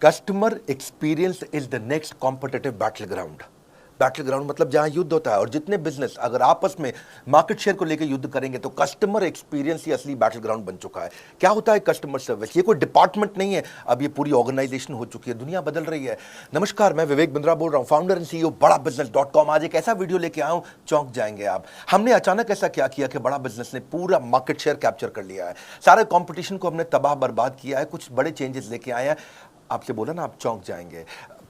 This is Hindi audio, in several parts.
Customer experience is the next competitive battle ground. Battle ground मतलब जहां युद्ध होता है, और जितने बिजनेस अगर आपस में मार्केट शेयर को लेकर युद्ध करेंगे तो कस्टमर एक्सपीरियंस ही असली बैटल ग्राउंड बन चुका है। क्या होता है कस्टमर सर्विस? ये कोई डिपार्टमेंट नहीं है, अब ये पूरी ऑर्गेनाइजेशन हो चुकी है, दुनिया बदल रही है। नमस्कार, मैं विवेक बिंद्रा बोल रहा हूं, फाउंडर एंड सीईओ बड़ा बिजनेस.com। आज एक ऐसा वीडियो लेके आया हूं, चौंक जाएंगे आप। हमने अचानक ऐसा क्या किया कि बड़ा बिजनेस ने पूरा मार्केट शेयर कैप्चर कर लिया है, सारे कॉम्पिटिशन को हमने तबाह बर्बाद किया है, कुछ बड़े चेंजेस लेके आए हैं। आपसे बोला ना, आप चौंक जाएंगे।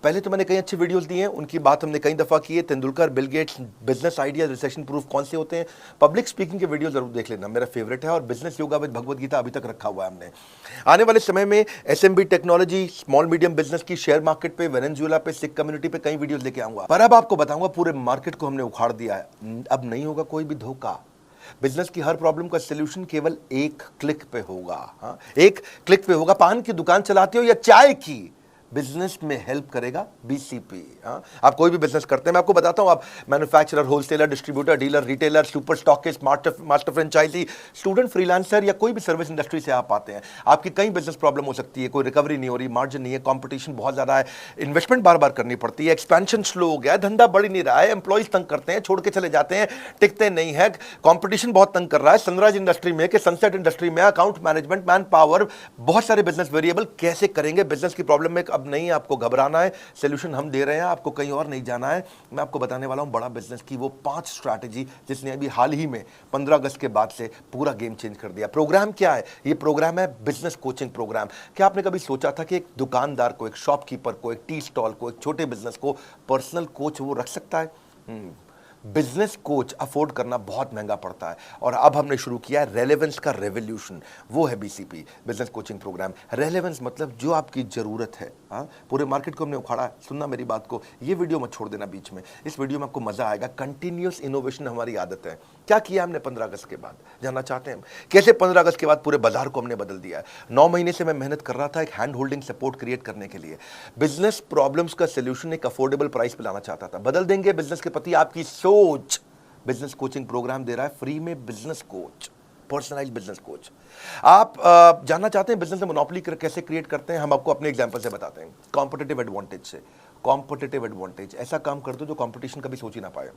पहले तो मैंने कई अच्छे वीडियोस दिए हैं, उनकी बात हमने कई दफ़ा की है। Tendulkar, Bill Gates, business idea, recession proof कौन से होते हैं। पब्लिक स्पीकिंग के वीडियो जरूर देख लेना, मेरा फेवरेट है। और business yoga with Bhagavad Gita अभी तक रखा हुआ है हमने। आने वाले समय में SMB technology, small medium business की, शेयर मार्केट पे, वेनेजुएला पे, सिख कम्युनिटी पे कई वीडियोस लेके आऊंगा। पर अब आपको बताऊंगा, पूरे मार्केट को हमने उखाड़ दिया है, अब नहीं होगा कोई भी धोखा। बिजनेस की हर प्रॉब्लम का सलूशन केवल एक क्लिक पे होगा। हाँ, एक क्लिक पे होगा। पान की दुकान चलाते हो या चाय की, बिजनेस में हेल्प करेगा बीसीपी। आप कोई भी बिजनेस करते हैं, मैं आपको बताता हूं, आप manufacturer, wholesaler, distributor, dealer, retailer, super stockist, master franchisee, student, freelancer या कोई भी सर्विस इंडस्ट्री से आप आते हैं, आपकी कई बिजनेस प्रॉब्लम हो सकती है। कोई रिकवरी नहीं हो रही, मार्जिन नहीं है, कंपटीशन बहुत ज्यादा है, इन्वेस्टमेंट बार बार करनी पड़ती है, एक्सपेंशन स्लो हो गया है, धंधा बढ़ नहीं रहा है, एम्प्लॉइज तंग करते हैं, छोड़ के चले जाते हैं, टिकते नहीं है, कंपटीशन बहुत तंग कर रहा है, सनराइज इंडस्ट्री में कि सनसेट इंडस्ट्री में, अकाउंट मैनेजमेंट, मैन पावर, बहुत सारे बिजनेस वेरिएबल, कैसे करेंगे बिजनेस की प्रॉब्लम में? अब नहीं आपको घबराना है, सॉल्यूशन हम दे रहे हैं, आपको कहीं और नहीं जाना है। मैं आपको बताने वाला हूं बड़ा बिजनेस की वो 5 स्ट्रैटेजी जिसने अभी हाल ही में 15 अगस्त के बाद से पूरा गेम चेंज कर दिया। प्रोग्राम क्या है? ये प्रोग्राम है बिजनेस कोचिंग प्रोग्राम। क्या आपने कभी सोचा था कि एक दुकानदार को, एक शॉपकीपर को, एक टी स्टॉल को, एक छोटे बिजनेस को पर्सनल कोच वो रख सकता है? बिजनेस कोच अफोर्ड करना बहुत महंगा पड़ता है, और अब हमने शुरू किया है रेलेवेंस का रेवोल्यूशन। वो है BCP, business coaching programme. Relevance मतलब जो आपकी जरूरत है। पूरे मार्केट को हमने उखाड़ा है। सुनना मेरी बात को, ये वीडियो मत छोड़ देना बीच में, इस वीडियो में आपको मजा आएगा। कंटिन्यूअस इनोवेशन हमारी आदत है। क्या किया हमने 15 अगस्त के बाद, जानना चाहते हैं कैसे 15 अगस्त के बाद पूरे बाजार को हमने बदल दिया है? 9 महीने से मैं मेहनत कर रहा था एक हैंड होल्डिंग सपोर्ट क्रिएट करने के लिए। बिजनेस प्रॉब्लम्स का सोल्यूशन एक अफोर्डेबल प्राइस पे लाना चाहता था। बदल देंगे बिजनेस के प्रति आपकी सोच। बिजनेस कोचिंग प्रोग्राम दे रहा है फ्री में, business coach, personalised business coach. आप जानना चाहते हैं बिजनेस में मोनोपोली कैसे क्रिएट करते हैं? हम आपको अपने एग्जांपल से बताते हैं, कॉम्पिटिटिव एडवांटेज से। कॉम्पिटिटिव एडवांटेज, ऐसा काम कर दो जो कंपटीशन कभी सोच ही ना पाए।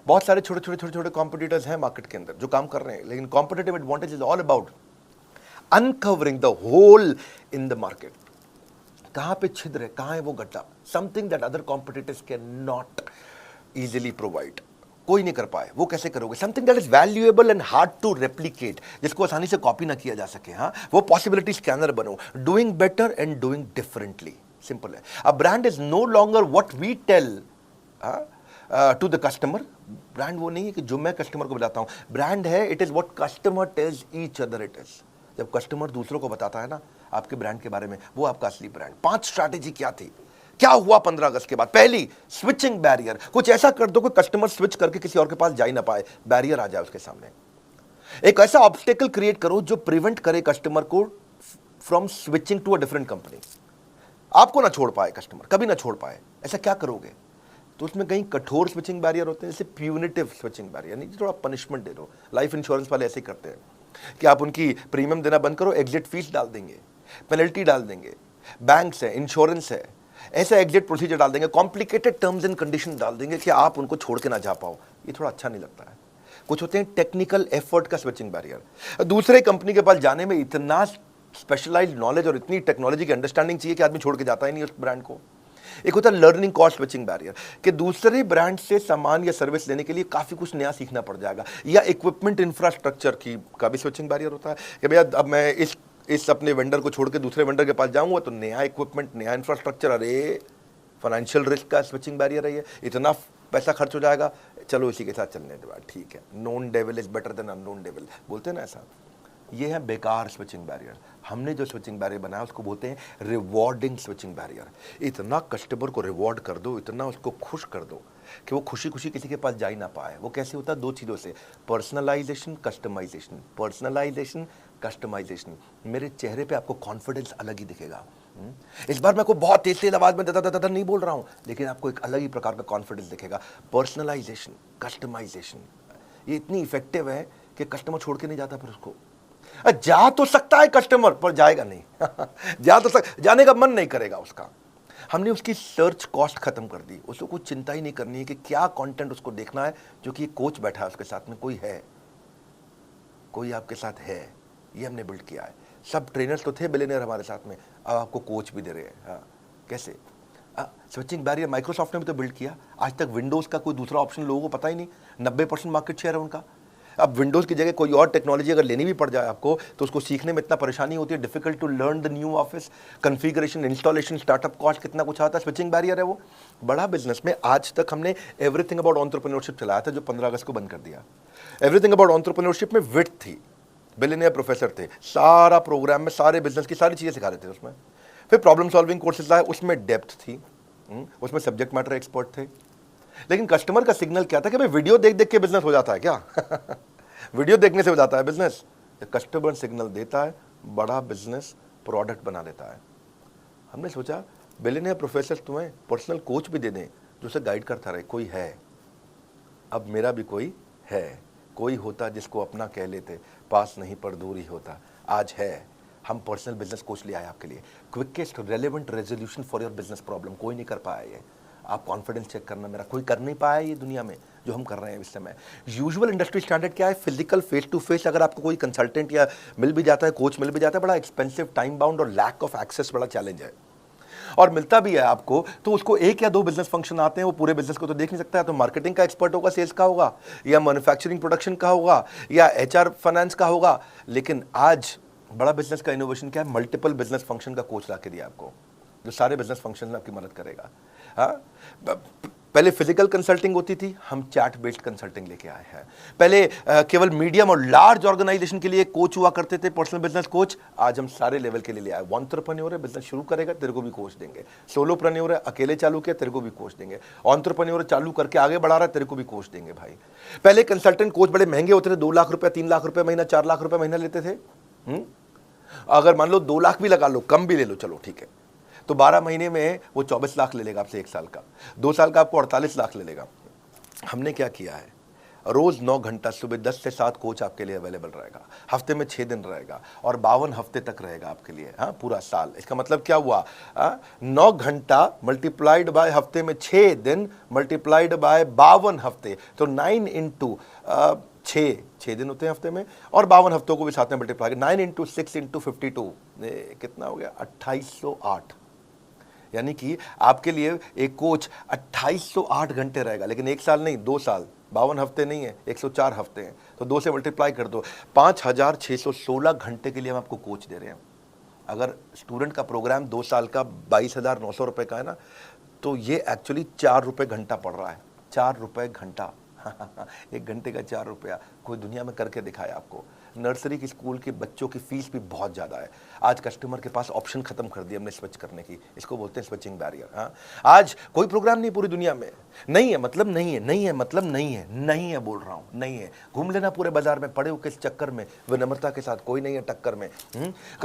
बहुत सारे छोटे कॉम्पिटिटर्स हैं मार्केट के अंदर जो काम कर रहे हैं, लेकिन competitive advantage is all about uncovering the hole in the market. कहां पे छिद्र है, कहां है वो गड्ढा, something that other competitors can not easily provide. कोई नहीं कर पाए, वो कैसे करोगे? Something that is valuable and hard to replicate, जिसको आसानी से कॉपी ना किया जा सके। हाँ, वो पॉसिबिलिटी स्कैनर बनो। Doing better and doing differently, simple है। A brand is no longer what we tell to the customer. Brand वो नहीं है कि जो मैं कस्टमर को बताता हूं, ब्रांड है it is what customer tells each other it is. जब कस्टमर दूसरों को बताता है ना आपके ब्रांड के बारे में, वो आपका असली ब्रांड। 5 स्ट्रैटेजी क्या थी? क्या हुआ 15 अगस्त के बाद? पहली, स्विचिंग बैरियर। कुछ ऐसा कर दो कि कस्टमर स्विच करके किसी और के पास जा ही ना पाए, बैरियर आ जाए उसके सामने। एक ऐसा ऑब्स्टेकल क्रिएट करो जो प्रिवेंट करे कस्टमर को from switching to a different company. आपको ना छोड़ पाए कस्टमर, कभी ना छोड़ पाए। ऐसा क्या करोगे? तो उसमें कहीं कठोर स्विचिंग बैरियर होते हैं, जैसे प्यूनिटिव स्विचिंग बैरियर, नहीं थोड़ा पनिशमेंट दे दो। लाइफ इंश्योरेंस वाले ऐसे ही करते हैं कि आप उनकी प्रीमियम देना बंद करो, एग्जिट फीस डाल देंगे, पेनल्टी डाल देंगे। बैंक्स है, इंश्योरेंस है, ऐसा एग्जिट प्रोसीजर डाल देंगे, कॉम्प्लिकेटेड टर्म्स एंड कंडीशन डाल देंगे कि आप उनको छोड़ के ना जा पाओ। ये थोड़ा अच्छा नहीं लगता है। कुछ होते हैं टेक्निकल एफर्ट का स्विचिंग बैरियर। दूसरे कंपनी के पास जाने में इतना स्पेशलाइज्ड नॉलेज और इतनी टेक्नोलॉजी की अंडरस्टैंडिंग चाहिए कि आदमी छोड़ के जाता ही नहीं उस ब्रांड को। एक होता है लर्निंग कॉस्ट स्विचिंग बैरियर, कि दूसरे ब्रांड से सामान या सर्विस लेने के लिए काफी कुछ नया सीखना पड़ जाएगा। या इक्विपमेंट इंफ्रास्ट्रक्चर की का भी स्विचिंग बैरियर होता है कि भैया अब मैं इस अपने वेंडर को छोड़ के दूसरे वेंडर के पास जाऊंगा तो नया इक्विपमेंट, नया इंफ्रास्ट्रक्चर, अरे फाइनेंशियल रिस्क का स्विचिंग बैरियर है ये, इतना पैसा खर्च हो जाएगा, चलो इसी के साथ चलने दो, ठीक है। Known devil is better than unknown devil, बोलते हैं ना ऐसा। ये है बेकार स्विचिंग बैरियर। हमने जो स्विचिंग बैरियर बनाया उसको बोलते हैं रिवॉर्डिंग स्विचिंग बैरियर। इतना कस्टमर को रिवॉर्ड कर दो, इतना उसको खुश कर दो कि वो खुशी खुशी किसी के पास जा ही ना पाए। वो कैसे होता है? 2 चीज़ों से, पर्सनलाइजेशन, कस्टमाइजेशन। Personalisation, customization. मेरे चेहरे पे आपको कॉन्फिडेंस अलग ही दिखेगा। इस बार मैं को बहुत तेज आवाज में दादा नहीं बोल रहा हूं, लेकिन आपको एक अलग ही प्रकार का कॉन्फिडेंस दिखेगा। पर्सनलाइजेशन, कस्टमाइजेशन, ये इतनी इफेक्टिव है कि कस्टमर छोड़ के नहीं जाता फिर उसको। जा तो सकता है कस्टमर, पर जाएगा नहीं। जाने का मन नहीं करेगा उसका। हमने उसकी सर्च कॉस्ट खत्म कर दी, उसको कुछ चिंता ही नहीं करनी है कि क्या कंटेंट उसको देखना है, जो कि कोच बैठा है उसके साथ में, कोई आपके साथ है, ये हमने बिल्ड किया है। सब ट्रेनर्स तो थे बिलियनियर हमारे साथ में, अब आपको कोच भी दे रहे हैं। हाँ, कैसे? स्विचिंग बैरियर माइक्रोसॉफ्ट ने भी तो बिल्ड किया। आज तक विंडोज़ का कोई दूसरा ऑप्शन लोगों को पता ही नहीं, 90% मार्केट शेयर है उनका। अब विंडोज़ की जगह कोई और टेक्नोलॉजी अगर लेनी भी पड़ जाए आपको, तो उसको सीखने में इतना परेशानी होती है, difficult to learn the new office, configuration, installation, startup cost कितना कुछ आता है। स्विचिंग बैरियर है वो। बड़ा बिजनेस में आज तक हमने एवरीथिंग अबाउट एंटरप्रेन्योरशिप चलाया था, जो 15 अगस्त को बंद कर दिया। एवरीथिंग अबाउट एंटरप्रेन्योरशिप में विड्थ थी, बिलियनियर प्रोफेसर थे, सारा प्रोग्राम में सारे बिजनेस की सारी चीज़ें सिखा रहे थे उसमें। फिर प्रॉब्लम सॉल्विंग कोर्सेज आए, उसमें डेप्थ थी, उसमें सब्जेक्ट मैटर एक्सपर्ट थे। लेकिन कस्टमर का सिग्नल क्या था कि भाई वीडियो देख देख के बिजनेस हो जाता है क्या? वीडियो देखने से हो जाता है बिजनेस? कस्टमर सिग्नल देता है, बड़ा बिजनेस प्रोडक्ट बना देता है। हमने सोचा बिलियनियर प्रोफेसर तुम्हें पर्सनल कोच भी दे दें, जो उसे गाइड करता रहे। कोई है, अब मेरा भी कोई है, कोई होता जिसको अपना कह लेते, पास नहीं पर दूर ही होता। आज है, हम पर्सनल बिजनेस कोच ले आए आपके लिए, quickest relevant resolution for your business problem. कोई नहीं कर पाया ये, आप कॉन्फिडेंस चेक करना, मेरा कोई कर नहीं पाया ये दुनिया में जो हम कर रहे हैं इस समय। यूजुअल इंडस्ट्री स्टैंडर्ड क्या है? फिजिकल फेस टू फेस अगर आपको कोई कंसल्टेंट या मिल भी जाता है, कोच मिल भी जाता है, बड़ा एक्सपेंसिव, टाइम बाउंड और लैक ऑफ एक्सेस बड़ा चैलेंज है। और मिलता भी है आपको तो उसको 1 या 2 बिजनेस फंक्शन आते हैं, वो पूरे बिजनेस को तो देख नहीं सकता है। तो मार्केटिंग का एक्सपर्ट होगा, सेल्स का होगा, या मैन्युफैक्चरिंग प्रोडक्शन का होगा, या एचआर फाइनेंस का होगा। लेकिन आज बड़ा बिजनेस का इनोवेशन क्या है? मल्टीपल बिजनेस फंक्शन का कोच ला के दिया आपको, जो सारे बिजनेस फंक्शन में आपकी मदद करेगा। हाँ, पहले फिजिकल कंसल्टिंग होती थी, हम चैट बेस्ड कंसल्टिंग लेके आए हैं। पहले केवल मीडियम और लार्ज ऑर्गेनाइजेशन के लिए कोच हुआ करते थे, पर्सनल बिजनेस कोच। आज हम सारे लेवल के लिए ले आए। एंटरप्रेन्योर है, बिजनेस शुरू करेगा, तेरे को भी कोच देंगे। सोलोप्रेन्योर है, अकेले चालू किया, तेरे को भी कोच देंगे। एंटरप्रेन्योर चालू करके आगे बढ़ा रहा है, तेरे को भी कोच देंगे भाई। पहले कंसल्टेंट कोच बड़े महंगे होते थे, 2 लाख रुपए, 3 लाख रुपए महीना, 4 लाख रुपए महीना लेते थे। अगर मान लो 2 लाख भी लगा लो, कम भी ले लो, चलो ठीक है, तो 12 महीने में वो 24 लाख ले लेगा आपसे 1 साल का। 2 साल का आपको 48 लाख ले लेगा। हमने क्या किया है? रोज 9 घंटा सुबह 10 से 7 कोच आपके लिए अवेलेबल रहेगा, हफ्ते में 6 दिन रहेगा, और 52 हफ्ते तक रहेगा आपके लिए। हाँ, पूरा साल। इसका मतलब क्या हुआ? 9 घंटा मल्टीप्लाइड बाय हफ्ते में 6 दिन मल्टीप्लाइड बाय 52 हफ्ते, तो 9 इंटू 6 दिन होते हैं हफ्ते में, और 52 हफ्तों को भी साथ में मल्टीप्लाई, 9 इंटू 6 इंटू 52, कितना हो गया? 2808। यानी कि आपके लिए एक कोच 2808 घंटे रहेगा, लेकिन 1 साल नहीं, 2 साल, 52 हफ्ते नहीं है, 104 हफ्ते हैं, तो 2 से मल्टीप्लाई कर दो, 5616 घंटे के लिए हम आपको कोच दे रहे हैं। अगर स्टूडेंट का प्रोग्राम 2 साल का 22,900 रुपये का है ना, तो ये एक्चुअली 4 रुपये घंटा पड़ रहा है। 4 रुपये घंटा। 1 घंटे का 4 रुपया कोई दुनिया में करके दिखाया आपको। नर्सरी की स्कूल के बच्चों की फीस भी बहुत ज़्यादा है। आज कस्टमर के पास ऑप्शन खत्म कर दिया हमने स्विच करने की, इसको बोलते हैं स्विचिंग बैरियर। हाँ, आज कोई प्रोग्राम नहीं पूरी दुनिया में, नहीं है मतलब नहीं है, नहीं है मतलब नहीं है, नहीं है बोल रहा हूँ, नहीं है। घूम लेना पूरे बाजार में, पड़े हो किस चक्कर में, विनम्रता के साथ, कोई नहीं है टक्कर में।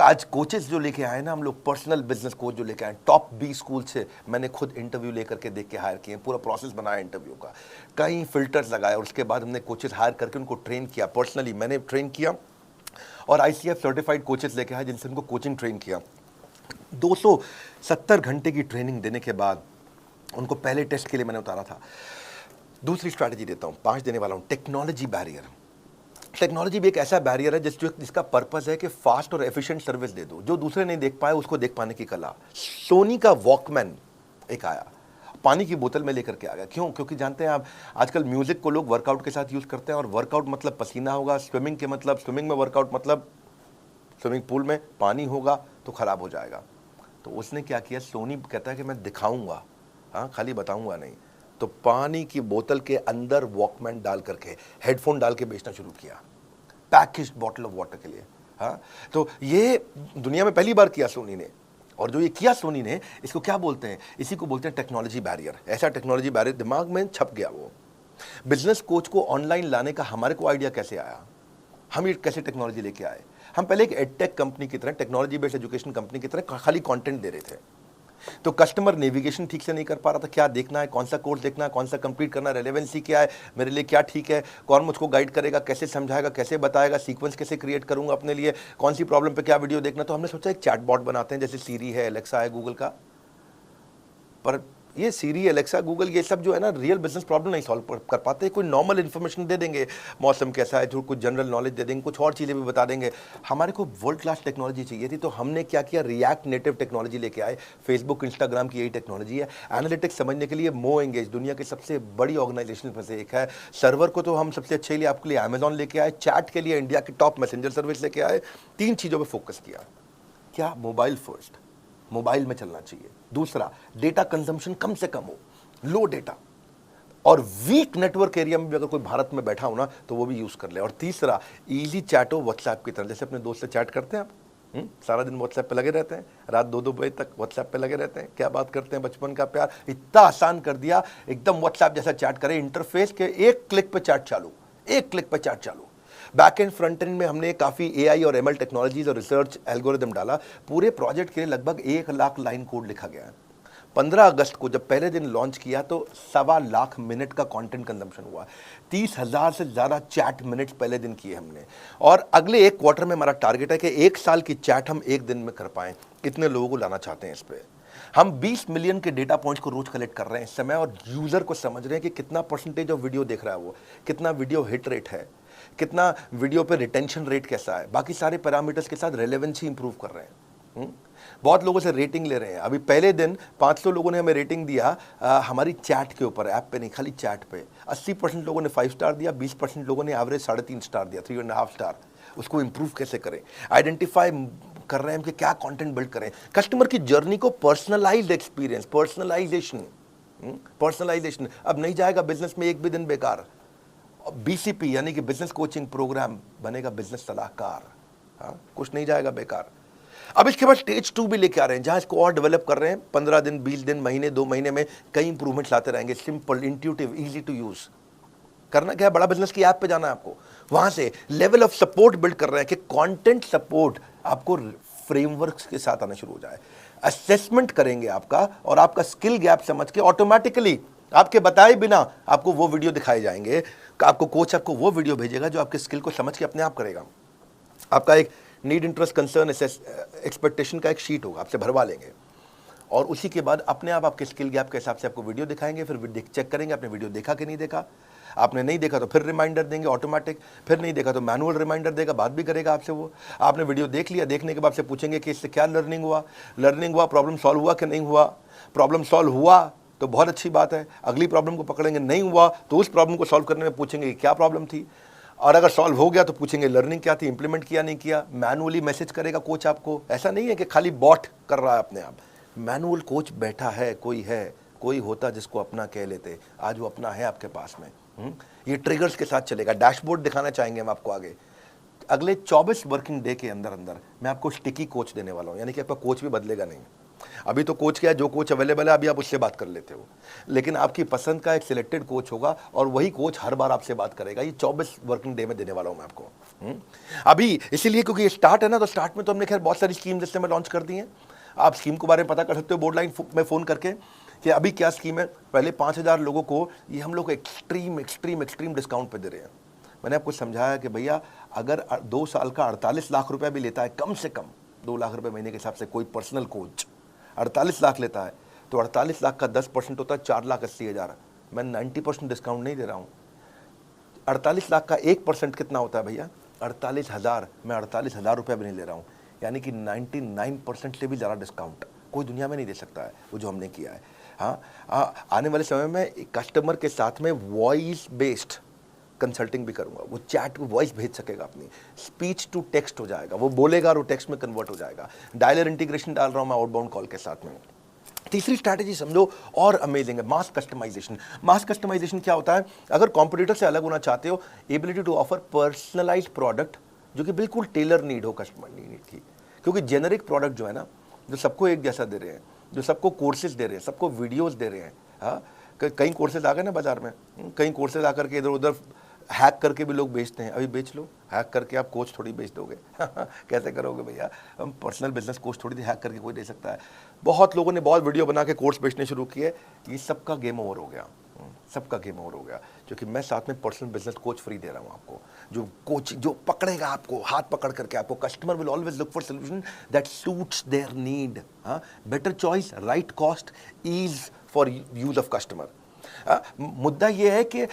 आज कोचेस जो लेके आए ना हम लोग, पर्सनल बिजनेस कोच जो लेके आए, टॉप 20 स्कूल से मैंने खुद इंटरव्यू लेकर के देख के हायर किए, पूरा प्रोसेस बनाया इंटरव्यू का, कई फिल्टर्स लगाए, और उसके बाद हमने कोचेस हायर करके उनको ट्रेन किया। पर्सनली मैंने ट्रेन किया, और ICF सर्टिफाइड कोचेस लेके आए जिनसे उनको कोचिंग ट्रेन किया। 270 घंटे की ट्रेनिंग देने के बाद उनको पहले टेस्ट के लिए मैंने उतारा था। दूसरी स्ट्रैटेजी देता हूँ, 5 देने वाला हूँ, टेक्नोलॉजी बैरियर। टेक्नोलॉजी भी एक ऐसा बैरियर है जिसका पर्पस है कि फास्ट और एफिशिएंट सर्विस दे दो, जो दूसरे नहीं देख पाए उसको देख पाने की कला। सोनी का वॉकमैन एक आया, पानी की बोतल में लेकर के आ गया। क्यों? क्योंकि जानते हैं आप, आजकल म्यूजिक को लोग वर्कआउट के साथ यूज करते हैं, और वर्कआउट मतलब पसीना होगा, स्विमिंग के मतलब, स्विमिंग में वर्कआउट मतलब स्विमिंग पूल में पानी होगा तो खराब हो जाएगा। तो उसने क्या किया, सोनी कहता है कि मैं दिखाऊंगा, हाँ, खाली बताऊंगा नहीं, तो पानी की बोतल के अंदर वॉकमैन डाल करके, हेडफोन डाल के बेचना शुरू किया, पैकेज्ड बॉटल ऑफ वाटर के लिए। हाँ, तो ये दुनिया में पहली बार किया सोनी ने। और जो ये किया सोनी ने, इसको क्या बोलते हैं? इसी को बोलते हैं टेक्नोलॉजी बैरियर। ऐसा टेक्नोलॉजी बैरियर दिमाग में छप गया। वो बिजनेस कोच को ऑनलाइन लाने का हमारे को आइडिया कैसे आया, हम ये कैसे टेक्नोलॉजी लेके आए? हम पहले एक एडटेक कंपनी की तरह, टेक्नोलॉजी बेस्ड एजुकेशन कंपनी की तरह खाली कंटेंट दे रहे थे। तो कस्टमर नेविगेशन ठीक से नहीं कर पा रहा था, क्या देखना है, कौन सा कोर्स देखना है, कौन सा कंप्लीट करना है, रेलेवेंसी क्या है, मेरे लिए क्या ठीक है, कौन मुझको गाइड करेगा, कैसे समझाएगा, कैसे बताएगा, सीक्वेंस कैसे क्रिएट करूंगा अपने लिए, कौन सी प्रॉब्लम पे क्या वीडियो देखना। तो हमने सोचा एक चैटबॉट बनाते हैं, जैसे सीरी है, एलेक्सा है गूगल का। पर ये सीरी, एलेक्सा, गूगल, ये सब जो है ना, रियल बिजनेस प्रॉब्लम नहीं सॉल्व कर पाते। कोई नॉर्मल इन्फॉर्मेशन दे देंगे, मौसम कैसा है, जो कुछ जनरल नॉलेज दे देंगे, कुछ और चीज़ें भी बता देंगे। हमारे को वर्ल्ड क्लास टेक्नोलॉजी चाहिए थी, तो हमने क्या किया, रिएक्ट नेटिव टेक्नोलॉजी लेके आए। फेसबुक, इंस्टाग्राम की यही टेक्नोलॉजी है। एनालिटिक्स समझने के लिए मो एंगेज दुनिया की सबसे बड़ी ऑर्गेनाइजेशन में से एक है। सर्वर को तो हम सबसे अच्छे लिए आपके लिए अमेजॉन लेके आए। चैट के लिए इंडिया की टॉप मैसेंजर सर्विस लेके आए। 3 चीज़ों पर फोकस किया। क्या? मोबाइल फर्स्ट, मोबाइल में चलना चाहिए। दूसरा, डेटा कंजम्पशन कम से कम हो, लो डेटा, और वीक नेटवर्क एरिया में भी अगर कोई भारत में बैठा हो ना तो वो भी यूज कर ले। और तीसरा, इजी चैट हो व्हाट्सएप की तरह, जैसे अपने दोस्त से चैट करते हैं आप, सारा दिन व्हाट्सएप पे लगे रहते हैं, रात 2-2 बजे तक व्हाट्सएप पे लगे रहते हैं, क्या बात करते हैं, बचपन का प्यार। इतना आसान कर दिया, एकदम व्हाट्सएप जैसा चैट करे, इंटरफेस के एक क्लिक पे चैट चालू, एक क्लिक पे चैट चालू। बैक एंड फ्रंट एंड में हमने काफ़ी एआई और एमएल टेक्नोलॉजीज और रिसर्च एल्गोरिदम डाला। पूरे प्रोजेक्ट के लिए लगभग 1 लाख लाइन कोड लिखा गया है। 15 अगस्त को जब पहले दिन लॉन्च किया तो 1.25 लाख मिनट का कंटेंट कंजम्पशन हुआ। 30,000 से ज़्यादा चैट मिनट्स पहले दिन किए हमने। और अगले 1 क्वार्टर में हमारा टारगेट है कि 1 साल की चैट हम 1 दिन में कर पाएं। इतने लोगों को लाना चाहते हैं इस पे। हम 20 मिलियन के डेटा पॉइंट्स को रोज कलेक्ट कर रहे हैं इस समय, और यूज़र को समझ रहे हैं कि कितना परसेंटेज ऑफ वीडियो देख रहा है वो, कितना वीडियो हिट रेट है, कितना वीडियो पे रिटेंशन रेट कैसा है, बाकी सारे पैरामीटर्स के साथ रेलेवेंसी इंप्रूव कर रहे हैं। बहुत लोगों से रेटिंग ले रहे हैं। अभी पहले दिन 500 लोगों ने हमें रेटिंग दिया हमारी चैट के ऊपर, ऐप पे नहीं, खाली चैट पे। 80% लोगों ने 5 स्टार दिया, 20% लोगों ने एवरेज 3.5 स्टार दिया, 3.5 स्टार। उसको इंप्रूव कैसे करें, आइडेंटिफाई कर रहे हैं हम कि क्या कंटेंट बिल्ड करें, कस्टमर की जर्नी को पर्सनलाइज्ड एक्सपीरियंस, पर्सनलाइजेशन। अब नहीं जाएगा बिजनेस में एक भी दिन बेकार। बीसीपी यानी कि बिजनेस कोचिंग प्रोग्राम बनेगा बिजनेस सलाहकार। हाँ, कुछ नहीं जाएगा बेकार। अब इसके बाद स्टेज 2 भी लेके आ रहे हैं, जहां इसको और डेवलप कर रहे हैं। 15 दिन, 20 दिन, महीने, 2 महीने में कई इंप्रूवमेंट लाते रहेंगे। Simple, intuitive, easy to use. करना क्या है, बड़ा बिजनेस की ऐप पे जाना है आपको। वहां से लेवल ऑफ सपोर्ट बिल्ड कर रहे हैं कि कंटेंट सपोर्ट आपको फ्रेमवर्क्स के साथ आना शुरू हो जाए। असेसमेंट करेंगे आपका, और आपका स्किल गैप समझ के ऑटोमेटिकली आपके बताए बिना आपको वो वीडियो दिखाए जाएंगे। आपको कोच आपको वो वीडियो भेजेगा जो आपके स्किल को समझ के अपने आप करेगा। आपका एक नीड, इंटरेस्ट, कंसर्न, एक्सपेक्टेशन का एक शीट होगा, आपसे भरवा लेंगे, और उसी के बाद अपने आप आपके स्किल गैप के हिसाब से आपको वीडियो दिखाएंगे। फिर चेक करेंगे आपने वीडियो देखा कि नहीं देखा। आपने नहीं देखा तो फिर रिमाइंडर देंगे ऑटोमेटिक, फिर नहीं देखा तो मैनुअल रिमाइंडर देगा, बात भी करेगा आपसे वो। आपने वीडियो देख लिया, देखने के बाद से पूछेंगे कि इससे क्या लर्निंग हुआ, प्रॉब्लम सॉल्व हुआ कि नहीं हुआ। प्रॉब्लम सॉल्व हुआ तो बहुत अच्छी बात है, अगली प्रॉब्लम को पकड़ेंगे। नहीं हुआ तो उस प्रॉब्लम को सॉल्व करने में पूछेंगे कि क्या प्रॉब्लम थी, और अगर सॉल्व हो गया तो पूछेंगे लर्निंग क्या थी, इंप्लीमेंट किया नहीं किया। मैनुअली मैसेज करेगा कोच आपको। ऐसा नहीं है कि खाली बॉट कर रहा है अपने आप, मैनुअल कोच बैठा है, कोई होता जिसको अपना कह लेते। आज वो अपना है आपके पास में। ये ट्रिगर्स के साथ चलेगा। डैशबोर्ड दिखाना चाहेंगे हम आपको आगे। अगले 24 वर्किंग डे के अंदर मैं आपको स्टिकी कोच देने वाला हूं, यानी कि आपका कोच भी बदलेगा नहीं। अभी तो कोच क्या है, जो कोच अवेलेबल है अभी आप उससे बात कर लेते हो, लेकिन आपकी पसंद का एक सिलेक्टेड कोच होगा, और वही कोच हर बार आपसे बात करेगा। ये 24 वर्किंग डे में देने वाला हूं मैं आपको। अभी इसीलिए क्योंकि ये स्टार्ट है ना, तो स्टार्ट में तो हमने खैर बहुत सारी स्कीम जिससे मैं लॉन्च कर दी हैं। आप स्कीम के बारे में पता कर सकते हो बोर्ड लाइन में फ़ोन करके कि अभी क्या स्कीम है। पहले 5,000 लोगों को ये हम लोग एक्सट्रीम डिस्काउंट पे दे रहे हैं। मैंने आपको समझाया कि भैया अगर 2 साल का 48 लाख रुपया भी लेता है, कम से कम 2 लाख रुपए महीने के हिसाब से कोई पर्सनल कोच 48 लाख लेता है, तो 48 लाख का 10% होता है 4,80,000। मैं 90% डिस्काउंट नहीं दे रहा हूँ। 48 लाख का 1% कितना होता है भैया? 48,000। मैं 48,000 रुपया भी नहीं ले रहा हूँ, यानी कि 99% से भी ज़्यादा डिस्काउंट कोई दुनिया में नहीं दे सकता है वो जो हमने किया है। हाँ, आने वाले समय में कस्टमर के साथ में वॉइस बेस्ड कंसल्टिंग भी करूंगा। वो चैट को वॉइस भेज सकेगा, अपनी स्पीच टू टेक्स्ट हो जाएगा, वो बोलेगा और वो टेक्स्ट में कन्वर्ट हो जाएगा। डायलर इंटीग्रेशन डाल रहा हूं मैं आउटबाउंड कॉल के साथ में। तीसरी स्ट्रैटेजी समझो और अमेजिंग है, मास कस्टमाइजेशन। मास कस्टमाइजेशन क्या होता है? अगर कॉम्पिटिटर से अलग होना चाहते हो, ability to offer personalised product जो कि बिल्कुल टेलर नीड हो कस्टमर नीड की। क्योंकि जेनरिक प्रोडक्ट जो है ना, जो सबको एक जैसा दे रहे हैं, जो सबको कोर्सेज दे रहे हैं, सबको वीडियोस दे रहे हैं। हाँ, कई कोर्सेज आ गए ना बाजार में, कई कोर्सेज आकर के इधर उधर हैक करके भी लोग बेचते हैं। अभी बेच लो, हैक करके आप कोच थोड़ी बेच दोगे कैसे करोगे भैया? हम पर्सनल बिजनेस कोच थोड़ी हैक करके कोई दे सकता है। बहुत लोगों ने बहुत वीडियो बना के कोर्स बेचने शुरू किए, ये सबका गेम ओवर हो गया, सबका गेम ओवर हो गया, क्योंकि मैं साथ में पर्सनल बिजनेस कोच फ्री दे रहा हूँ आपको, जो कोच जो पकड़ेगा आपको, हाथ पकड़ करके आपको। Customer will always look for solution that suits their need, better choice, right cost, ease for use of customer. मुद्दा यह है कि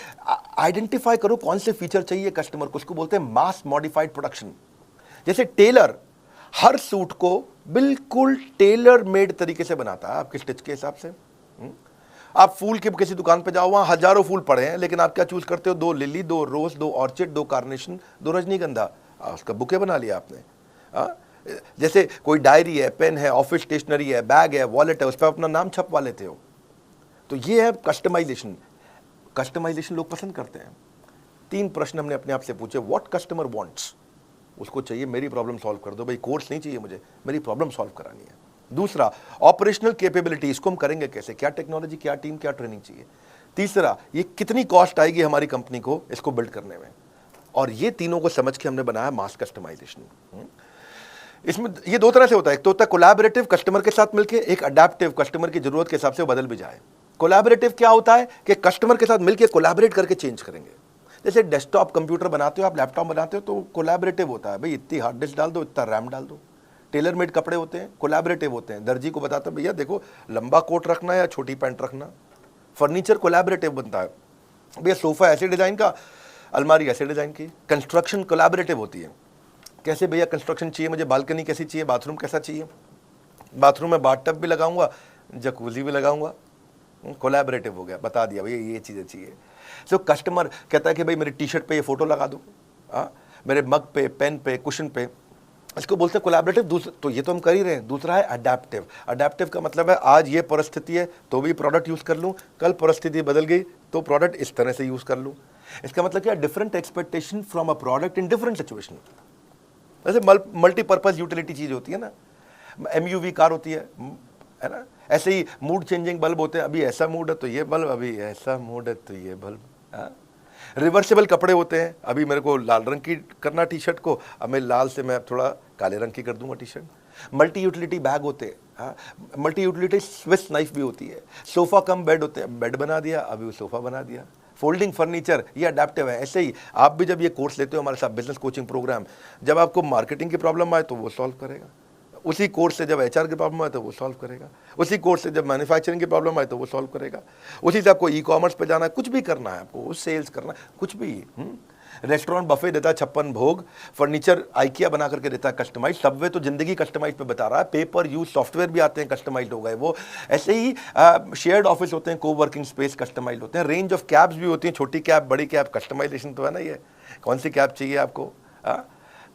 आइडेंटिफाई करो कौन से फीचर चाहिए कस्टमर को, उसको बोलते हैं मास मॉडिफाइड प्रोडक्शन। जैसे टेलर हर सूट को बिल्कुल टेलर मेड तरीके से बनाता है आपके स्टिच के हिसाब से। आप फूल के किसी दुकान पे जाओ, वहां हजारों फूल पड़े हैं, लेकिन आप क्या चूज करते हो? 2 लिली, 2 रोज, 2 ऑर्चिड, 2 कार्नेशन, 2 रजनीगंधा, उसका बुके बना लिया आपने। जैसे कोई डायरी है, पेन है, ऑफिस स्टेशनरी है, बैग है, वॉलेट है, उस पर अपना नाम छपवा लेते हो। तो ये है कस्टमाइजेशन। कस्टमाइजेशन लोग पसंद करते हैं। 3 प्रश्न हमने अपने आप से पूछे। व्हाट कस्टमर वांट्स, उसको चाहिए मेरी प्रॉब्लम सॉल्व कर दो भाई, कोर्स नहीं चाहिए मुझे, मेरी प्रॉब्लम सॉल्व करानी है। दूसरा, ऑपरेशनल कैपेबिलिटी, इसको हम करेंगे कैसे, क्या टेक्नोलॉजी, क्या टीम, क्या ट्रेनिंग चाहिए। तीसरा, ये कितनी कॉस्ट आएगी हमारी कंपनी को इसको बिल्ड करने में। और ये तीनों को समझ के हमने बनाया मास कस्टमाइजेशन। इसमें ये 2 तरह से होता है, एक तो होता है कोलैबोरेटिव, कस्टमर के साथ मिलकर, एक अडैप्टिव, कस्टमर की जरूरत के हिसाब से वो बदल भी जाए। कोलैबोरेटिव क्या होता है कि कस्टमर के साथ मिलकर कोलैबोरेट करके चेंज करेंगे। जैसे डेस्कटॉप कंप्यूटर बनाते हो आप, लैपटॉप बनाते हो, तो कोलैबोरेटिव होता है भाई, इतनी हार्ड डिस्क डाल दो, इतना रैम डाल दो। टेलर मेड कपड़े होते हैं, कोलैबोरेटिव होते हैं। दर्जी को बताता है भैया देखो लंबा कोट रखना है या छोटी पैंट रखना। फर्नीचर कोलैबोरेटिव बनता है, भैया सोफा ऐसे डिजाइन का, अलमारी ऐसे डिजाइन की। कंस्ट्रक्शन कोलैबोरेटिव होती है, कैसे भैया कंस्ट्रक्शन चाहिए मुझे, बालकनी कैसी चाहिए, बाथरूम कैसा चाहिए, बाथरूम में बाथटब भी लगाऊंगा, जकूजी भी लगाऊंगा, कोलैबोरेटिव हो गया, बता दिया भैया ये चीज़ें चाहिए। सो कस्टमर कहता है कि भाई मेरी टी शर्ट पे ये फोटो लगा दो, मेरे मग पे, पेन पे, कुशन पे, इसको बोलते हैं कोलैबोरेटिव। तो ये तो हम कर ही रहे हैं। दूसरा है अडैप्टिव। अडैप्टिव का मतलब है आज ये परिस्थिति है तो भी प्रोडक्ट यूज़ कर लूँ, कल परिस्थिति बदल गई तो प्रोडक्ट इस तरह से यूज़ कर लूँ। इसका मतलब क्या, different expectation from a product in different situation. वैसे मल्टीपर्पज़ यूटिलिटी चीज़ होती है ना, MUV कार होती है ना, ऐसे ही मूड चेंजिंग बल्ब होते हैं, अभी ऐसा मूड है तो ये बल्ब, अभी ऐसा मूड है तो ये बल्ब। रिवर्सेबल कपड़े होते हैं, अभी मेरे को लाल रंग की करना टी शर्ट को, अब मैं लाल से मैं थोड़ा काले रंग की कर दूंगा T shirt. Multi utility bag होते हैं, मल्टी यूटिलिटी स्विस नाइफ भी होती है। सोफा कम बेड होते हैं, बेड बना दिया, अभी वो सोफा बना दिया। फोल्डिंग फर्नीचर, ये अडेप्टिव है। ऐसे ही आप भी जब ये कोर्स लेते हो हमारे साथ, बिजनेस कोचिंग प्रोग्राम, जब आपको मार्केटिंग की प्रॉब्लम आए तो वो सॉल्व करेगा, उसी कोर्स से जब HR की प्रॉब्लम आए तो वो सॉल्व करेगा, उसी कोर्स से जब मैन्युफैक्चरिंग की प्रॉब्लम आए तो वो सॉल्व करेगा, उसी से आपको ई-कॉमर्स पे जाना है, कुछ भी करना है आपको, सेल्स करना है, कुछ भी। रेस्टोरेंट बफे देता है 56 भोग, फर्नीचर आइकिया बना करके देता है कस्टमाइज, सबवे तो जिंदगी कस्टमाइज पे बता रहा है, पेपर यूज सॉफ्टवेयर भी आते हैं कस्टमाइज हो गए वो। ऐसे ही शेयर्ड ऑफिस होते हैं, को वर्किंग स्पेस कस्टमाइज होते हैं, रेंज ऑफ कैब्स भी होती हैं, छोटी कैब, बड़ी कैब, कस्टमाइजेशन तो है ना, ये कौन सी कैब चाहिए आपको।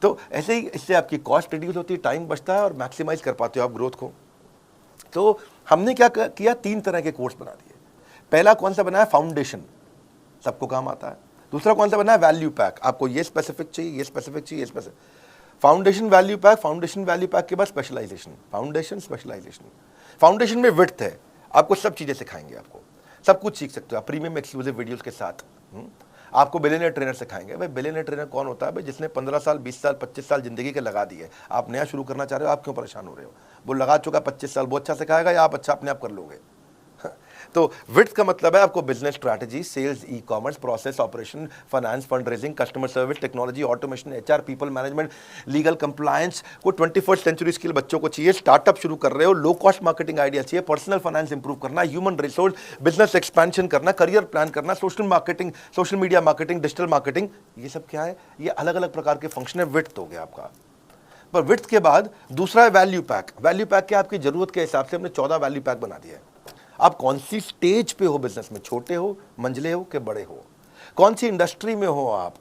तो ऐसे ही इससे आपकी कॉस्ट रिड्यूस होती है, टाइम बचता है और मैक्सिमाइज कर पाते हो आप ग्रोथ को। तो हमने क्या किया, 3 तरह के कोर्स बना दिए। पहला कौन सा बनाया, फाउंडेशन, सबको काम आता है। दूसरा कौन सा बनाया, वैल्यू पैक, आपको ये स्पेसिफिक चाहिए, ये स्पेसिफिक चाहिए, ये specific. Foundation, value pack, foundation value pack के बाद स्पेशलाइजेशन, फाउंडेशन स्पेशलाइजेशन। फाउंडेशन में विड्थ है, आपको सब चीजें सिखाएंगे, आपको सब कुछ सीख सकते हो आप प्रीमियम एक्सक्लूसिव वीडियोस के साथ। आपको बिलियनियर ट्रेनर सिखाएंगे। भाई बिलियनियर ट्रेनर कौन होता है, भाई जिसने 15 साल, 20 साल, 25 साल जिंदगी के लगा दिए। आप नया शुरू करना चाह रहे हो, आप क्यों परेशान हो रहे हो, वो लगा चुका 25 साल, वो अच्छा सिखाएगा या आप अच्छा अपने आप कर लोगे। तो विड्थ का मतलब है आपको business strategy, sales, e-commerce, process, operation, finance, fund raising, customer service, technology, automation, HR, people management, legal compliance को 21st सेंचुरी स्किल बच्चों को चाहिए। स्टार्टअप शुरू कर रहे हो, लो कॉस्ट मार्केटिंग आइडिया चाहिए, पर्सनल फाइनेंस इंप्रूव करना, ह्यूमन रिसोर्स, बिजनेस एक्सपेंशन करना, करियर प्लान करना, social marketing, social media marketing, digital marketing, ये सब क्या है, ये अलग अलग प्रकार के फंक्शन है। विड्थ हो गया आपका। पर विड्थ के बाद दूसरा है वैल्यू पैक। वैल्यू पैक क्या, आपकी जरूरत के हिसाब से हमने 14 वैल्यू पैक बना दिया है। आप कौन सी स्टेज पे हो बिजनेस में, छोटे हो, मंझले हो कि बड़े हो, कौन सी इंडस्ट्री में हो आप,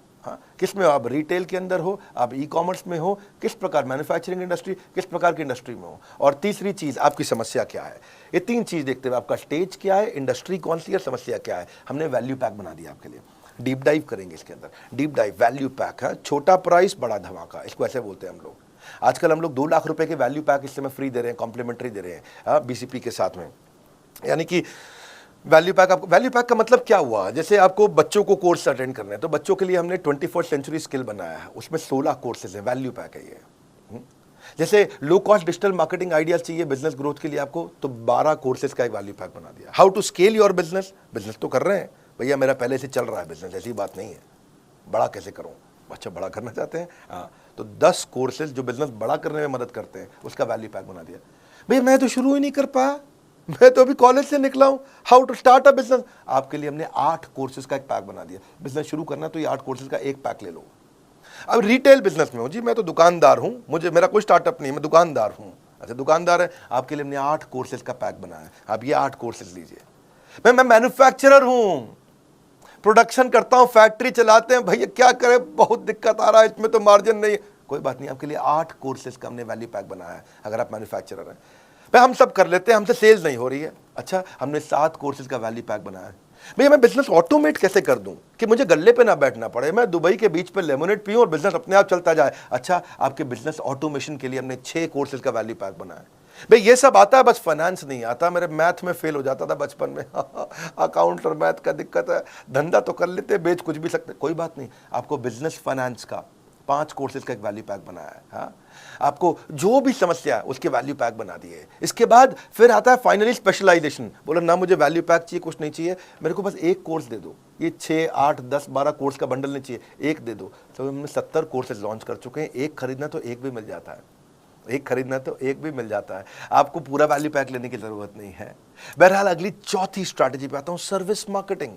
किस में हो आप, रिटेल के अंदर हो, आप ई-कॉमर्स में हो, किस प्रकार मैन्युफैक्चरिंग इंडस्ट्री, किस प्रकार की इंडस्ट्री में हो, और तीसरी चीज आपकी समस्या क्या है। ये 3 चीज देखते हुए आपका स्टेज क्या है, इंडस्ट्री कौन सी है, समस्या क्या है, हमने वैल्यू पैक बना दिया आपके लिए। डीप डाइव करेंगे इसके अंदर, डीप डाइव वैल्यू पैक है, छोटा प्राइस बड़ा धमाका, इसको ऐसे बोलते हैं हम लोग। आजकल हम लोग 2 लाख रुपए के वैल्यू पैक इस समय फ्री दे रहे हैं, कॉम्प्लीमेंट्री दे रहे हैं BCP के साथ में। यानी कि वैल्यू पैक, आपको वैल्यू पैक का मतलब क्या हुआ? जैसे आपको बच्चों को कोर्स अटेंड करने हैं, तो बच्चों के लिए हमने 21st सेंचुरी स्किल बनाया है, उसमें 16 कोर्सेज हैं, वैल्यू पैक है ये। जैसे low cost digital marketing ideas चाहिए बिजनेस ग्रोथ के लिए आपको, तो 12 कोर्सेज का एक वैल्यू पैक बना दिया। How to scale your business, business तो कर रहे हैं भैया, मेरा पहले से चल रहा है बिजनेस, ऐसी बात नहीं है, बड़ा कैसे करूं? अच्छा, बड़ा करना चाहते हैं, हाँ, तो 10 कोर्सेज जो बिजनेस बड़ा करने में मदद करते हैं, उसका वैल्यू पैक बना दिया। भैया मैं तो शुरू ही नहीं कर पाया, मैं तो अभी कॉलेज से निकला हूं, how to start a business, आपके लिए हमने 8 कोर्सेज का एक पैक बना दिया। बिजनेस शुरू करना तो ये 8 कोर्सेज का एक पैक ले लो। अब रिटेल बिजनेस में हूं जी, मैं तो दुकानदार हूं, मुझे मेरा कोई स्टार्टअप नहीं, मैं दुकानदार हूं। अच्छा, दुकानदार है, आपके लिए हमने 8 कोर्सेज का पैक बनाया है, आप ये 8 कोर्सेज लीजिए। मैं मैन्युफैक्चरर हूं, प्रोडक्शन करता हूं, फैक्ट्री चलाते हैं, भैया क्या करें, बहुत दिक्कत आ रहा है, इसमें तो मार्जिन नहीं है, कोई बात नहीं, आपके लिए 8 कोर्सेज का हमने वैल्यू पैक बनाया है। अगर आप मैन्युफैक्चरर हैं, भाई हम सब कर लेते हैं, हमसे सेल्स नहीं हो रही है, अच्छा हमने 7 कोर्सेज का वैल्यू पैक बनाया है। भैया मैं बिजनेस ऑटोमेट कैसे कर दूं कि मुझे गल्ले पे ना बैठना पड़े, मैं दुबई के बीच पे लेमोनेड पीऊं और बिजनेस अपने आप चलता जाए। अच्छा, आपके बिजनेस ऑटोमेशन के लिए हमने 6 कोर्सेज का वैल्यू पैक बनाया है। भाई ये सब आता है, बस फाइनेंस नहीं आता, मेरे मैथ में फेल हो जाता था बचपन में अकाउंट और मैथ का दिक्कत है, धंधा तो कर लेते, बेच कुछ भी सकते, कोई बात नहीं, आपको बिजनेस फाइनेंस का 5 कोर्सेज का एक वैल्यू पैक बनाया है। हाँ, आपको जो भी समस्या है उसके वैल्यू पैक बना दिए। इसके बाद फिर आता है फाइनली स्पेशलाइजेशन, बोला ना मुझे वैल्यू पैक चाहिए, कुछ नहीं चाहिए, मेरे को बस एक कोर्स दे दो, ये 6, 8, 10, 12 कोर्स का बंडल नहीं चाहिए, एक दे दो। तो हमने 70 कोर्सेज लॉन्च कर चुके हैं, एक खरीदना तो एक भी मिल जाता है, एक खरीदना तो एक भी मिल जाता है, आपको पूरा वैल्यू पैक लेने की जरूरत नहीं है। बहरहाल अगली चौथी स्ट्रैटेजी पे आता हूं, service marketing.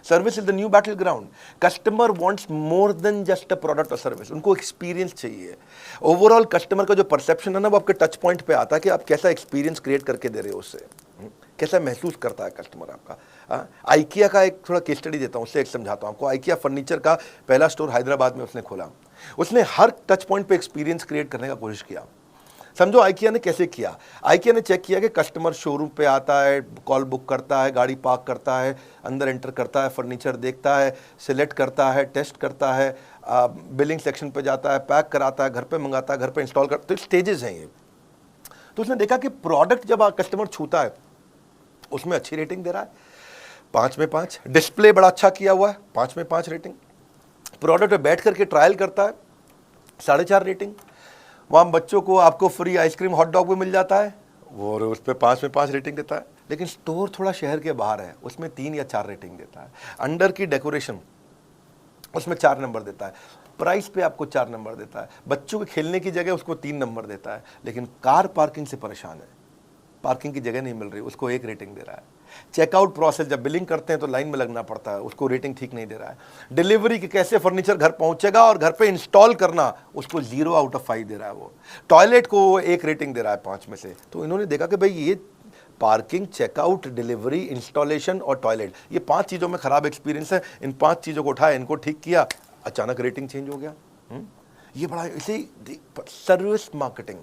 Service is the new battle ground. Customer wants more than just a product और सर्विस, उनको एक्सपीरियंस चाहिए। ओवरऑल कस्टमर का जो परसेप्शन है ना, वो आपके टच पॉइंट पे आता है कि आप कैसा एक्सपीरियंस क्रिएट करके दे रहे हो उससे, कैसा महसूस करता है कस्टमर आपका। आइकिया का एक थोड़ा केस स्टडी देता हूँ, उससे एक समझाता हूँ आपको। आइकिया फर्नीचर का पहला स्टोर हैदराबाद में उसने खोला, उसने हर टच पॉइंट पे एक्सपीरियंस क्रिएट करने का कोशिश किया। समझो आइकिया ने कैसे किया। आइकिया ने चेक किया कि कस्टमर शोरूम पे आता है, कॉल बुक करता है, गाड़ी पार्क करता है, अंदर एंटर करता है, फर्नीचर देखता है, सिलेक्ट करता है, टेस्ट करता है, बिलिंग सेक्शन पे जाता है, पैक कराता है, घर पे मंगाता है, घर पे इंस्टॉल करता है, तो स्टेजेस हैं ये। तो उसने देखा कि प्रोडक्ट जब कस्टमर छूता है उसमें अच्छी रेटिंग दे रहा है, 5 में 5, डिस्प्ले बड़ा अच्छा किया हुआ है, 5 में 5 रेटिंग, प्रोडक्ट पे बैठ करके ट्रायल करता है, 4.5 रेटिंग, वहाँ बच्चों को आपको फ्री आइसक्रीम हॉट डॉग भी मिल जाता है, वो और उस पर 5 में 5 रेटिंग देता है। लेकिन स्टोर थोड़ा शहर के बाहर है, उसमें 3 या 4 रेटिंग देता है। अंडर की डेकोरेशन उसमें 4 नंबर देता है, प्राइस पे आपको 4 नंबर देता है, बच्चों के खेलने की जगह उसको 3 नंबर देता है। लेकिन कार पार्किंग से परेशान है, पार्किंग की जगह नहीं मिल रही, उसको 1 रेटिंग दे रहा है। चेकआउट प्रोसेस, जब बिलिंग करते हैं तो लाइन में लगना पड़ता है, उसको रेटिंग ठीक नहीं दे रहा है। डिलीवरी के कैसे फर्नीचर घर पहुंचेगा और घर पे इंस्टॉल करना, उसको 0 आउट ऑफ 5 दे रहा है वो। टॉयलेट को 1 रेटिंग दे रहा है 5 में से। तो इन्होंने देखा कि भाई ये पार्किंग, चेकआउट, डिलीवरी, इंस्टॉलेशन और टॉयलेट, ये 5 चीज़ों में खराब एक्सपीरियंस है, इन 5 चीज़ों को उठाया, इनको ठीक किया, अचानक रेटिंग चेंज हो गया। ये बड़ा इसे सर्विस मार्केटिंग।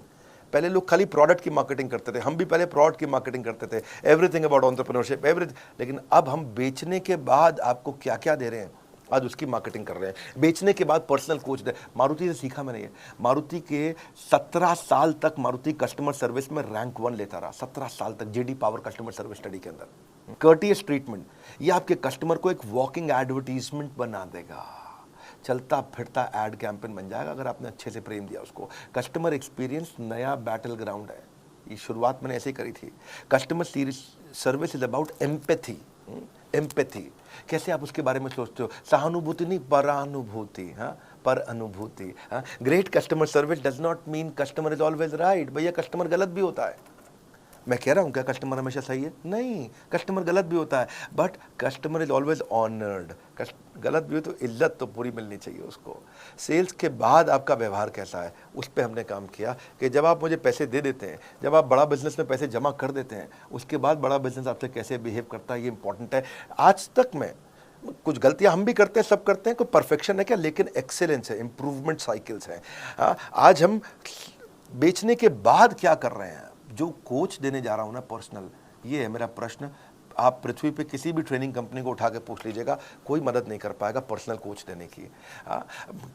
पहले लोग खाली प्रोडक्ट की मार्केटिंग करते थे, हम भी पहले प्रोडक्ट की मार्केटिंग करते थे, एवरीथिंग अबाउट एंटरप्रेन्योरशिप एवरीथिंग। लेकिन अब हम बेचने के बाद आपको क्या क्या दे रहे हैं, आज उसकी मार्केटिंग कर रहे हैं। बेचने के बाद पर्सनल कोच दे, मारुति से सीखा मैंने ये। मारुति के 17 साल तक मारुति कस्टमर सर्विस में रैंक 1 लेता रहा, 17 साल तक, JD power customer service study के अंदर। कर्टियस ट्रीटमेंट, ये आपके कस्टमर को एक वॉकिंग एडवर्टीजमेंट बना देगा, चलता फिरता एड कैंपेन बन जाएगा अगर आपने अच्छे से प्रेम दिया उसको। कस्टमर एक्सपीरियंस नया बैटल ग्राउंड है, ये शुरुआत मैंने ऐसे ही करी थी। Customer service is about empathy. Empathy कैसे आप उसके बारे में सोचते हो, सहानुभूति नहीं, परानुभूति। हाँ, पर अनुभूति। हाँ, great customer service does not mean customer is always right. भैया कस्टमर गलत भी होता है, मैं कह रहा हूं क्या कस्टमर हमेशा सही है? नहीं, कस्टमर गलत भी होता है, but customer is always honoured. गलत भी हो तो इज्जत तो पूरी मिलनी चाहिए उसको। सेल्स के बाद आपका व्यवहार कैसा है, उस पर हमने काम किया कि जब आप मुझे पैसे दे देते हैं, जब आप बड़ा बिजनेस में पैसे जमा कर देते हैं, उसके बाद बड़ा बिजनेस आपसे कैसे बिहेव करता है, ये इंपॉर्टेंट है। आज तक में कुछ गलतियां हम भी करते हैं, सब करते हैं, कोई परफेक्शन है क्या, लेकिन एक्सेलेंस है, इंप्रूवमेंट साइकिल्स हैं। आज हम बेचने के बाद क्या कर रहे हैं, जो कोच देने जा रहा हूं ना पर्सनल, ये है मेरा प्रश्न। आप पृथ्वी पे किसी भी ट्रेनिंग कंपनी को उठा के पूछ लीजिएगा, कोई मदद नहीं कर पाएगा पर्सनल कोच देने की। हाँ,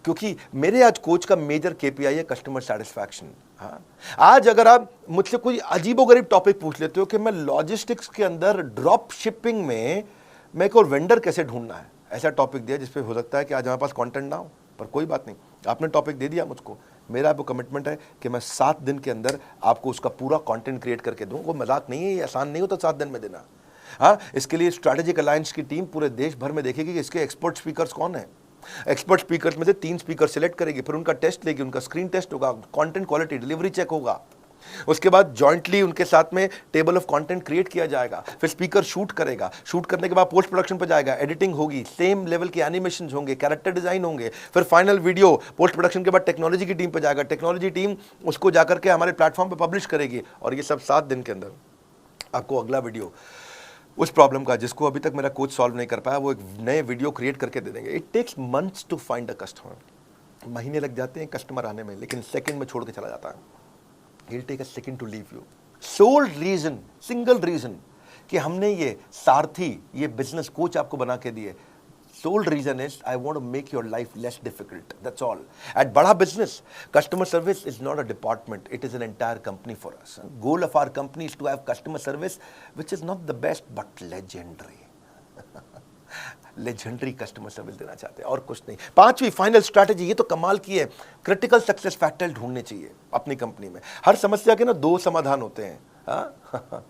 क्योंकि मेरे आज कोच का मेजर केपीआई है कस्टमर सेटिस्फैक्शन। हाँ, आज अगर आप मुझसे कोई अजीबोगरीब टॉपिक पूछ लेते हो कि मैं लॉजिस्टिक्स के अंदर ड्रॉप शिपिंग में मेरे को वेंडर कैसे ढूंढना है, ऐसा टॉपिक दिया जिसपे हो सकता है कि आज हमारे पास कंटेंट ना हो, पर कोई बात नहीं, आपने टॉपिक दे दिया मुझको, मेरा आपको कमिटमेंट है कि मैं 7 दिन के अंदर आपको उसका पूरा कंटेंट क्रिएट करके दूं। वो मजाक नहीं है, ये आसान नहीं होता 7 दिन में देना। हाँ, इसके लिए स्ट्रैटेजिक अलायंस की टीम पूरे देश भर में देखेगी कि इसके एक्सपर्ट स्पीकर्स कौन है। एक्सपर्ट स्पीकर्स में से 3 स्पीकर सिलेक्ट करेगी, फिर उनका टेस्ट लेगी, उनका स्क्रीन टेस्ट होगा, कंटेंट क्वालिटी डिलीवरी चेक होगा, उसके बाद जॉइंटली उनके साथ में टेबल ऑफ कंटेंट क्रिएट किया जाएगा, फिर स्पीकर शूट करेगा, शूट करने के बाद पोस्ट प्रोडक्शन पर जाएगा, एडिटिंग होगी, सेम लेवल के एनिमेशन होंगे, कैरेक्टर डिजाइन होंगे, फिर फाइनल वीडियो पोस्ट प्रोडक्शन के बाद टेक्नोलॉजी की टीम पर जाएगा, टेक्नोलॉजी टीम उसको जाकर के हमारे प्लेटफॉर्म पर पब्लिश करेगी, और ये सब 7 दिन के अंदर आपको अगला वीडियो उस प्रॉब्लम का जिसको अभी तक मेरा कोच सॉल्व नहीं कर पाया, वो एक नए वीडियो क्रिएट करके दे देंगे। It takes months to find a customer, महीने लग जाते हैं कस्टमर आने में, लेकिन सेकंड में छोड़ के चला जाता है। He'll take a second to leave you. Sole reason, single reason कि हमने ये सारथी, ये बिजनेस कोच आपको बना के दिए, sole reason is I want to make your life less difficult. That's all. At बड़ा business, customer service is not a department. It is an entire company for us. Goal of our company is to have customer service, which is not the best but legendary. Legendary customer service देना चाहते हैं और कुछ नहीं। 5वीं फाइनल स्ट्रैटेजी, ये तो कमाल की है, क्रिटिकल सक्सेस फैक्टर ढूंढने चाहिए अपनी कंपनी में। हर समस्या के ना 2 समाधान होते हैं। हाँ?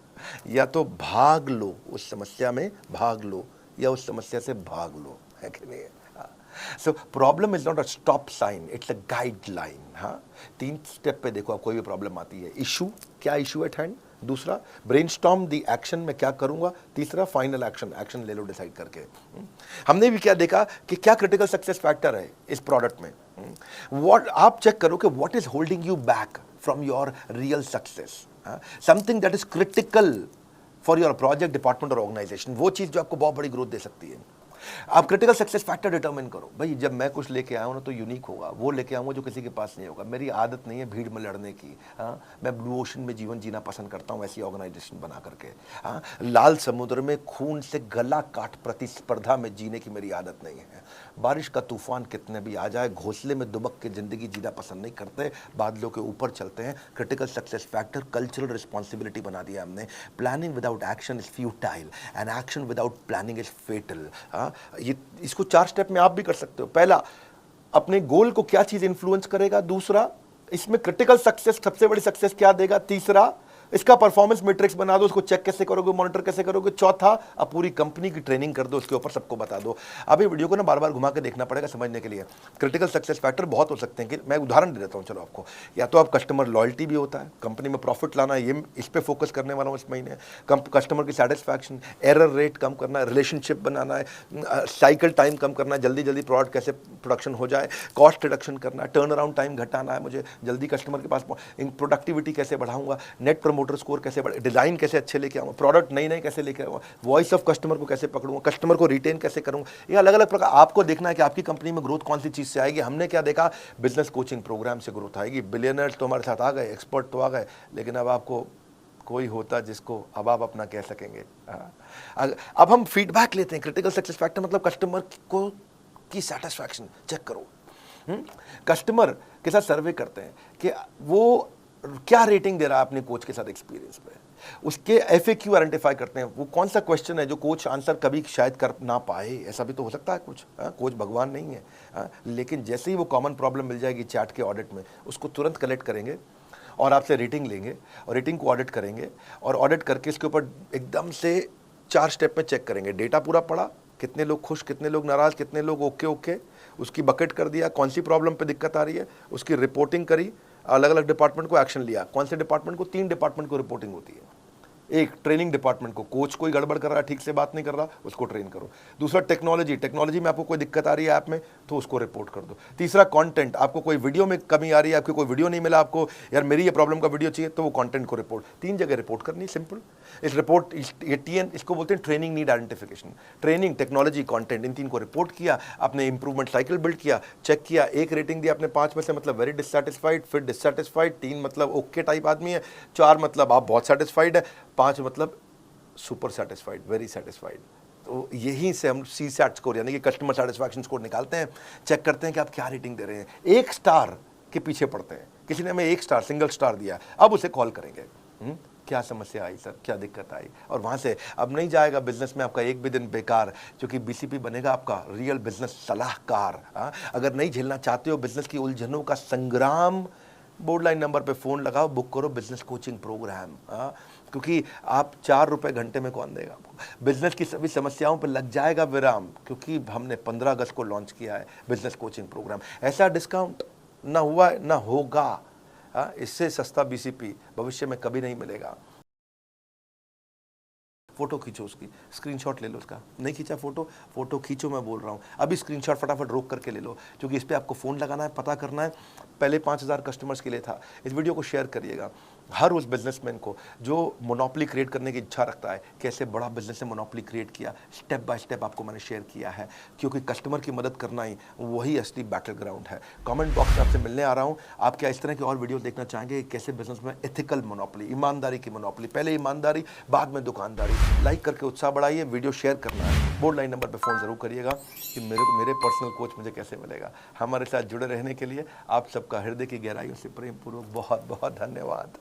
या तो भाग लो, उस समस्या में भाग लो, या उस समस्या से भाग लो, है कि नहीं? So problem is not a stop sign, it's a guideline. हाँ, 3 स्टेप पे देखो, आप कोई भी प्रॉब्लम आती है, इशू, क्या इशू एट हैंड, दूसरा ब्रेनस्टॉर्म दी एक्शन, में क्या करूंगा, तीसरा फाइनल एक्शन, एक्शन ले लो डिसाइड करके। हमने भी क्या देखा कि क्या क्रिटिकल सक्सेस फैक्टर है इस प्रोडक्ट में। व्हाट आप चेक करो कि what is holding you back from your real success, something that is critical for your project, department और ऑर्गेनाइजेशन, वो चीज जो आपको बहुत बड़ी ग्रोथ दे सकती है। आप क्रिटिकल सक्सेस फैक्टर डिटरमिन करो। भाई जब मैं कुछ लेके आया हूँ ना तो यूनिक होगा, वो लेके आऊँगा जो किसी के पास नहीं होगा। मेरी आदत नहीं है भीड़ में लड़ने की। हाँ, मैं ब्लू ओशन में जीवन जीना पसंद करता हूँ, ऐसी ऑर्गेनाइजेशन बना करके। हाँ, लाल समुद्र में खून से गला काट प्रतिस्पर्धा में जीने की मेरी आदत नहीं है। बारिश का तूफान कितने भी आ जाए, घोंसले में दुबक के जिंदगी जीना पसंद नहीं करते, बादलों के ऊपर चलते हैं। Critical success factor cultural responsibility बना दिया हमने। Planning without action is futile and action without planning is fatal. ये इसको 4 स्टेप में आप भी कर सकते हो। पहला, अपने गोल को क्या चीज इंफ्लुएंस करेगा, दूसरा इसमें क्रिटिकल सक्सेस सबसे बड़ी सक्सेस क्या देगा, तीसरा इसका परफॉर्मेंस मैट्रिक्स बना दो, उसको चेक कैसे करोगे, मॉनिटर कैसे करोगे, चौथा अब पूरी कंपनी की ट्रेनिंग कर दो, उसके ऊपर सबको बता दो। अब ये वीडियो को ना बार बार घुमा के देखना पड़ेगा समझने के लिए। क्रिटिकल सक्सेस फैक्टर बहुत हो सकते हैं, कि मैं उदाहरण दे देता हूँ चलो आपको। या तो आप कस्टमर लॉयल्टी भी होता है, कंपनी में प्रॉफिट लाना, ये इस पे फोकस करने वाला हूँ इस महीने। कस्टमर की सेटिस्फैक्शन, एरर रेट कम करना है, रिलेशनशिप बनाना है, साइकिल टाइम कम करना है, जल्दी जल्दी प्रोडक्ट कैसे प्रोडक्शन हो जाए, कॉस्ट रिडक्शन करना है, टर्न अराउंड टाइम घटाना है, मुझे जल्दी कस्टमर के पास प्रोडक्टिविटी कैसे बढ़ाऊंगा, नेट प्रमोटर स्कोर कैसे बढ़े, डिजाइन कैसे अच्छे लेके आऊँगा, प्रोडक्ट नई नई कैसे लेके आऊँगा, वॉइस ऑफ कस्टमर को कैसे पकड़ूंगा, कस्टमर को रिटेन कैसे करूँगा। ये अलग अलग प्रकार आपको देखना है कि आपकी कंपनी में ग्रोथ कौन सी चीज़ से आएगी। हमने क्या देखा, बिजनेस कोचिंग प्रोग्राम से ग्रोथ आएगी। बिलियनर्स तो हमारे साथ आ गए, एक्सपर्ट तो आ गए, लेकिन अब आपको कोई होता जिसको अब आप अपना कह सकेंगे। अब हम फीडबैक लेते हैं। क्रिटिकल सक्सेस फैक्टर मतलब कस्टमर को की सेटिस्फैक्शन चेक करो। कस्टमर के साथ सर्वे करते हैं कि वो क्या रेटिंग दे रहा है अपने कोच के साथ एक्सपीरियंस पे। उसके FAQ आइडेंटिफाई करते हैं, वो कौन सा क्वेश्चन है जो कोच आंसर कभी शायद कर ना पाए, ऐसा भी तो हो सकता है कुछ। कोच भगवान नहीं है। लेकिन जैसे ही वो कॉमन प्रॉब्लम मिल जाएगी चैट के ऑडिट में, उसको तुरंत कलेक्ट करेंगे और आपसे रेटिंग लेंगे और रेटिंग को ऑडिट करेंगे और ऑडिट करके इसके ऊपर एकदम से 4 स्टेप में चेक करेंगे। डेटा पूरा पड़ा, कितने लोग खुश, कितने लोग नाराज, कितने लोग ओके, उसकी बकेट कर दिया, कौन सी प्रॉब्लम पे दिक्कत आ रही है, उसकी रिपोर्टिंग करी, अलग अलग डिपार्टमेंट को एक्शन लिया। कौन से डिपार्टमेंट को, 3 डिपार्टमेंट को रिपोर्टिंग होती है। एक ट्रेनिंग डिपार्टमेंट को, कोच कोई गड़बड़ कर रहा है, ठीक से बात नहीं कर रहा, उसको ट्रेन करो। दूसरा टेक्नोलॉजी में आपको कोई दिक्कत आ रही है ऐप में तो उसको रिपोर्ट कर दो। तीसरा कंटेंट, आपको कोई वीडियो में कमी आ रही है, आपको कोई वीडियो नहीं मिला, आपको यार मेरी ये प्रॉब्लम का वीडियो चाहिए, तो वो कंटेंट को रिपोर्ट, 3 जगह रिपोर्ट करनी, सिंपल। इस रिपोर्ट ये TN इसको बोलते हैं training need identification. Training, technology, content, इन 3 को रिपोर्ट किया, अपने इंप्रूवमेंट साइकिल बिल्ड किया, चेक किया, 1 रेटिंग दिया अपने 5 में से, मतलब वेरी डिससेटिस्फाइड, फिर डिससेटिस्फाइड, 3 मतलब ओके टाइप आदमी है, 4 मतलब आप बहुत सेटिस्फाइड है, 5 मतलब सुपर सेटिस्फाइड, वेरी सेटिस्फाइड। तो यहीं से हम CSAT स्कोर यानी कि कस्टमर सेटिस्फैक्शन स्कोर निकालते हैं, चेक करते हैं कि आप क्या रेटिंग दे रहे हैं। 1 स्टार के पीछे पड़ते हैं, किसी ने हमें 1 स्टार सिंगल स्टार दिया, अब उसे कॉल करेंगे, क्या समस्या आई सर, क्या दिक्कत आई, और वहाँ से अब नहीं जाएगा बिजनेस में आपका एक भी दिन बेकार, क्योंकि BCP बनेगा आपका रियल बिजनेस सलाहकार। अगर नहीं झेलना चाहते हो बिजनेस की उलझनों का संग्राम, बोर्ड लाइन नंबर पे फ़ोन लगाओ, बुक करो बिजनेस कोचिंग प्रोग्राम। क्योंकि आप 4 रुपए घंटे में कौन देगा आपको, बिजनेस की सभी समस्याओं पर लग जाएगा विराम, क्योंकि हमने 15 अगस्त को लॉन्च किया है बिजनेस कोचिंग प्रोग्राम। ऐसा डिस्काउंट ना हुआ है ना होगा, इससे सस्ता BCP भविष्य में कभी नहीं मिलेगा। फोटो खींचो उसकी, स्क्रीनशॉट ले लो उसका, नहीं खींचा फोटो खींचो, मैं बोल रहा हूँ अभी स्क्रीनशॉट फटाफट रोक करके ले लो, क्योंकि इस पे आपको फ़ोन लगाना है, पता करना है। पहले 5000 कस्टमर्स के लिए था। इस वीडियो को शेयर करिएगा हर उस बिजनेसमैन को जो मोनोपोली क्रिएट करने की इच्छा रखता है, कैसे बड़ा बिजनेस से मोनोपोली क्रिएट किया, स्टेप बाय स्टेप आपको मैंने शेयर किया है, क्योंकि कस्टमर की मदद करना ही वही असली बैटल ग्राउंड है। कमेंट बॉक्स में आपसे मिलने आ रहा हूँ। आप क्या इस तरह की और वीडियो देखना चाहेंगे, कैसे बिजनेस में एथिकल मोनोपोली, ईमानदारी की मोनोपोली, पहले ईमानदारी बाद में दुकानदारी। लाइक करके उत्साह बढ़ाइए, वीडियो शेयर करना है, बोर्ड लाइन नंबर पर फ़ोन ज़रूर करिएगा कि मेरे पर्सनल कोच मुझे कैसे मिलेगा। हमारे साथ जुड़े रहने के लिए आप सबका हृदय की गहराइयों से प्रेम पूर्वक बहुत बहुत धन्यवाद।